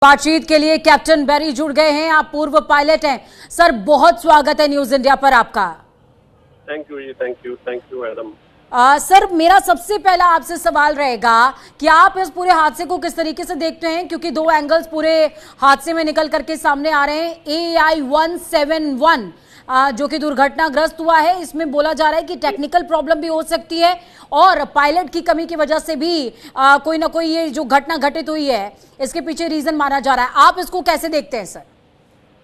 बातचीत के लिए कैप्टन बेरी जुड़ गए हैं। आप पूर्व पायलट हैं सर, बहुत स्वागत है न्यूज इंडिया पर आपका। थैंक यू जी, थैंक यू मैडम। सर, मेरा सबसे पहला आपसे सवाल रहेगा कि आप इस पूरे हादसे को किस तरीके से देखते हैं, क्योंकि दो एंगल्स पूरे हादसे में निकल करके सामने आ रहे हैं। AI-171 जो कि दुर्घटनाग्रस्त हुआ है, इसमें बोला जा रहा है कि टेक्निकल प्रॉब्लम भी हो सकती है और पायलट की कमी की वजह से भी कोई ना कोई ये जो घटना घटित हुई है इसके पीछे रीजन माना जा रहा है। आप इसको कैसे देखते हैं सर?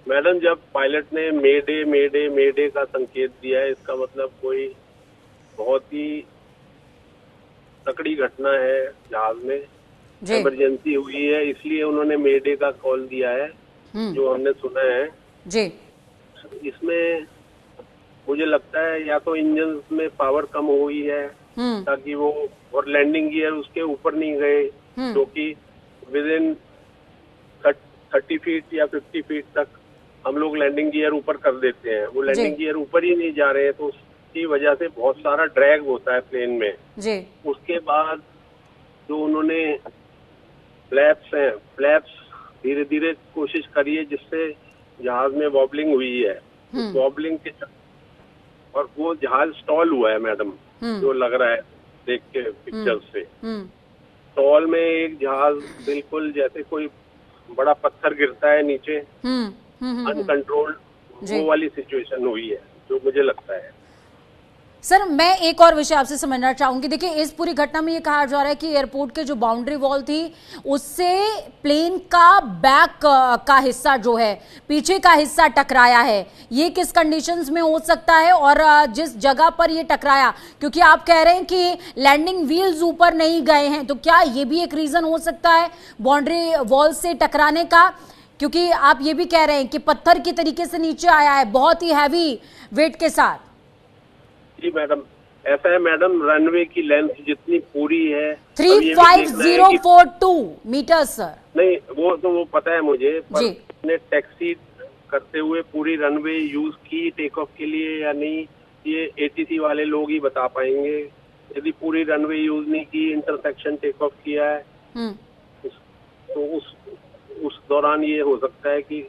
मैडम, जब पायलट ने मेडे मेडे मेडे का संकेत दिया है, इसका मतलब कोई बहुत ही तकड़ी घटना है, जहाज में इमरजेंसी हुई है, इसलिए उन्होंने मेडे का कॉल दिया है जो हमने सुना है जी। इसमें मुझे लगता है या तो इंजन में पावर कम हुई है ताकि वो, और लैंडिंग गियर उसके ऊपर नहीं गए, जो कि विद इन 30 फीट या 50 फीट तक हम लोग लैंडिंग गियर ऊपर कर देते हैं। वो लैंडिंग गियर ऊपर ही नहीं जा रहे हैं, तो उसकी वजह से बहुत सारा ड्रैग होता है प्लेन में जी। उसके बाद जो उन्होंने फ्लैप्स धीरे धीरे कोशिश करी है जिससे जहाज में वॉबलिंग हुई है। वॉबलिंग के और वो जहाज स्टॉल हुआ है मैडम, जो लग रहा है देख के पिक्चर से। स्टॉल में एक जहाज बिल्कुल जैसे कोई बड़ा पत्थर गिरता है नीचे, अनकंट्रोल्ड, वो वाली सिचुएशन हुई है जो मुझे लगता है। सर, मैं एक और विषय आपसे समझना चाहूंगी। देखिए, इस पूरी घटना में ये कहा जा रहा है कि एयरपोर्ट के जो बाउंड्री वॉल थी उससे प्लेन का बैक का हिस्सा जो है, पीछे का हिस्सा टकराया है। ये किस कंडीशंस में हो सकता है और जिस जगह पर ये टकराया, क्योंकि आप कह रहे हैं कि लैंडिंग व्हील्स ऊपर नहीं गए हैं, तो क्या ये भी एक रीजन हो सकता है बाउंड्री वॉल से टकराने का? क्योंकि आप ये भी कह रहे हैं कि पत्थर की तरीके से नीचे आया है, बहुत ही हैवी वेट के साथ। जी मैडम, ऐसा है मैडम, रनवे की लेंथ जितनी पूरी है 35042 मीटर सर। नहीं, वो पता है मुझे, पर ने टैक्सी करते हुए पूरी रनवे यूज की टेक ऑफ के लिए या नहीं, ये ATC वाले लोग ही बता पाएंगे। यदि पूरी रनवे यूज नहीं की, इंटरसेक्शन टेक ऑफ किया है, तो उस दौरान ये हो सकता है कि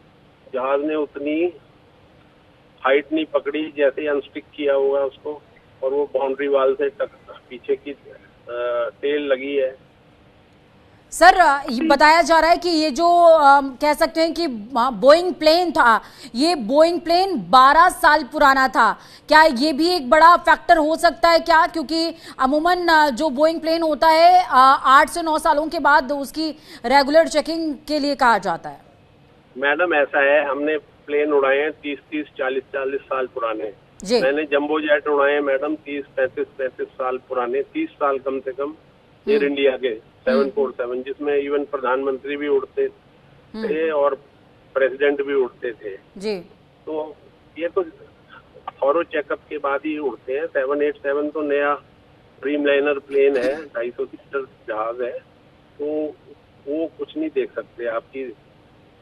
जहाज ने उतनी हाइट नहीं पकड़ी, जैसे अनस्टिक किया होगा उसको, और वो बाउंड्री वाल से पीछे की टेल लगी है। सर, बताया जा रहा है कि ये जो कह सकते हैं कि बोइंग प्लेन था, ये बोइंग प्लेन 12 साल पुराना था। क्या ये भी एक बड़ा फैक्टर हो सकता है क्या? क्योंकि अमूमन जो बोइंग प्लेन होता है 8 से 9 सालों के बाद उसकी रेगुलर चेकिंग के लिए कहा जाता है। मैडम, ऐसा है, हमने प्लेन उड़ाए हैं 30-30, 40-40 साल पुराने। मैंने जंबो जेट उड़ाए हैं मैडम 30-35 साल पुराने, 30 साल कम से कम, एयर इंडिया के 747, जिसमें इवन प्रधानमंत्री भी उड़ते थे और प्रेसिडेंट भी उड़ते थे जी। तो ये तो थॉरो चेकअप के बाद ही उड़ते हैं। 787 तो नया ड्रीमलाइनर प्लेन है, 250 सीटर जहाज है, तो वो कुछ नहीं देख सकते आपकी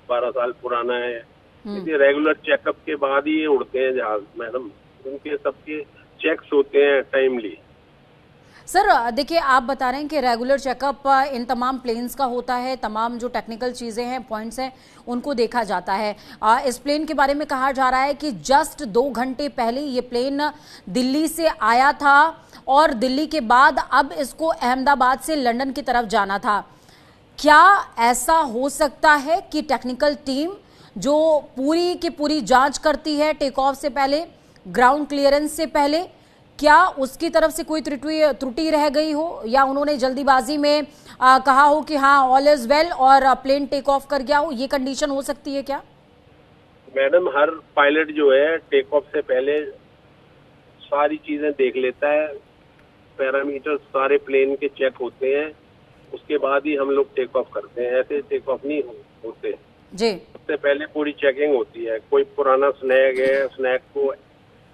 12 साल पुराना है। इसलिए रेगुलर चेकअप के बाद ही ये उड़ते हैं जहाज मैडम, उनके सबके चेक्स होते हैं टाइमली। सर, देखिए, आप बता रहे हैं कि रेगुलर चेकअप इन तमाम प्लेन्स का होता है, तमाम जो टेक्निकल चीज़ें हैं, पॉइंट्स हैं, उनको देखा जाता है। इस प्लेन के बारे में कहा जा रहा है कि जस्ट 2 घंटे पहले ये प्लेन दिल्ली से आया था और दिल्ली के बाद अब इसको अहमदाबाद से लंदन की तरफ जाना था। क्या ऐसा हो सकता है कि टेक्निकल टीम जो पूरी की पूरी जांच करती है टेक ऑफ से पहले, ग्राउंड क्लियरेंस से पहले, क्या उसकी तरफ से कोई त्रुटि रह गई हो, या उन्होंने जल्दीबाजी में कहा हो कि हाँ ऑल इज वेल और प्लेन टेक ऑफ कर गया हो? ये कंडीशन हो सकती है क्या? मैडम, हर पायलट जो है टेक ऑफ से पहले सारी चीजें देख लेता है, पैरामीटर सारे प्लेन के चेक होते हैं, उसके बाद ही हम लोग टेक ऑफ करते हैं। ऐसे टेक ऑफ नहीं होते जी। सबसे पहले पूरी चेकिंग होती है। कोई पुराना स्नैग है, स्नैग को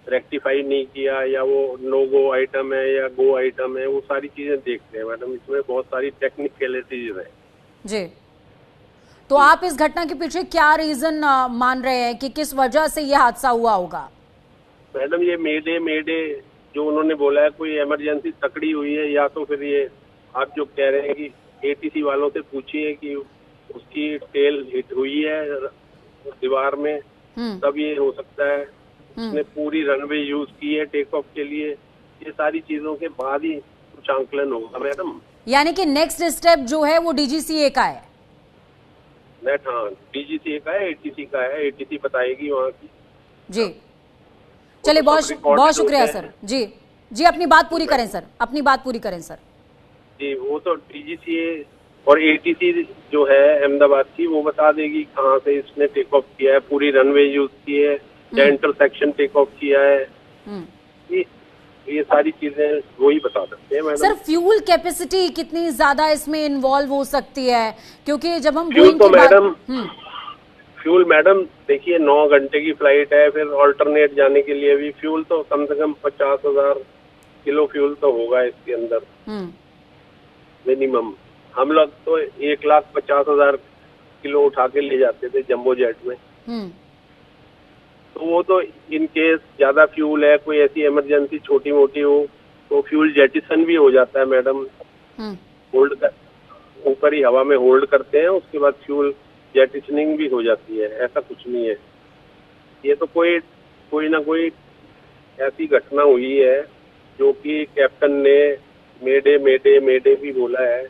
रेक्टिफाई नहीं किया, या वो नो गो आइटम है या गो आइटम है, वो सारी चीजें देखते हैं मैडम। इसमें बहुत सारी टेक्निकलिटीज है जी। तो आप इस घटना के पीछे क्या रीजन मान रहे हैं कि किस वजह से ये हादसा हुआ होगा? मैडम, ये मेडे जो उन्होंने बोला है, कोई इमरजेंसी तकड़ी हुई है, या तो फिर ये आप जो कह रहे हैं कि ATC वालों से पूछिए कि उसकी टेल हिट हुई है दीवार में, तब ये हो सकता है। उसने पूरी रनवे यूज की है टेक ऑफ के लिए, ये सारी चीजों के बाद ही कुछ आंकलन होगा मैडम। यानी कि नेक्स्ट स्टेप जो है वो डीजीसीए का है। नेट, हाँ, डीजीसीए का है, एटीसी का है, एटीसी बताएगी वहाँ की। जी चलिए, बहुत शुक्रिया सर। जी जी, अपनी बात पूरी करें सर, अपनी बात पूरी करें सर। जी, वो तो डीजीसीए और एटीसी जो है अहमदाबाद की, वो बता देगी कहाँ से इसने टेक ऑफ किया है, पूरी रनवे यूज की है या इंटरसेक्शन टेक ऑफ किया है। ये सारी चीजें वो ही बता सकते हैं मैडम। सर फ्यूल कैपेसिटी कितनी ज्यादा इसमें इन्वॉल्व हो सकती है, क्योंकि जब हम फ्यूल तो मैडम फ्यूल मैडम देखिए 9 घंटे की फ्लाइट है, फिर ऑल्टरनेट जाने के लिए भी फ्यूल तो कम से कम 50,000 किलो फ्यूल तो होगा इसके अंदर मिनिमम। हम लोग तो 1,50,000 किलो उठा के ले जाते थे जंबो जेट में। तो वो तो इन केस ज्यादा फ्यूल है, कोई ऐसी इमरजेंसी छोटी मोटी हो तो फ्यूल जेटिसन भी हो जाता है मैडम। होल्ड कर, ऊपर ही हवा में होल्ड करते हैं, उसके बाद फ्यूल जेटिसनिंग भी हो जाती है, ऐसा कुछ नहीं है। ये तो कोई ना कोई ऐसी घटना हुई है जो कि कैप्टन ने मेडे मेडे मेडे भी बोला है।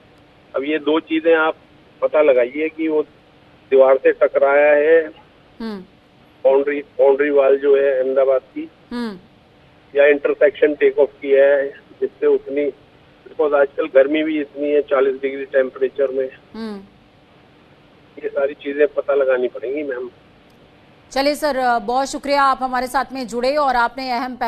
अब ये दो चीजें आप पता लगाइए कि वो दीवार से टकराया है, बाउंड्री वाल जो है अहमदाबाद की, या इंटरसेक्शन टेक ऑफ किया है, जिससे उतनी, बिकॉज आजकल गर्मी भी इतनी है 40 डिग्री टेम्परेचर में। ये सारी चीजें पता लगानी पड़ेंगी मैम। चलिए सर, बहुत शुक्रिया, आप हमारे साथ में जुड़े और आपने अहम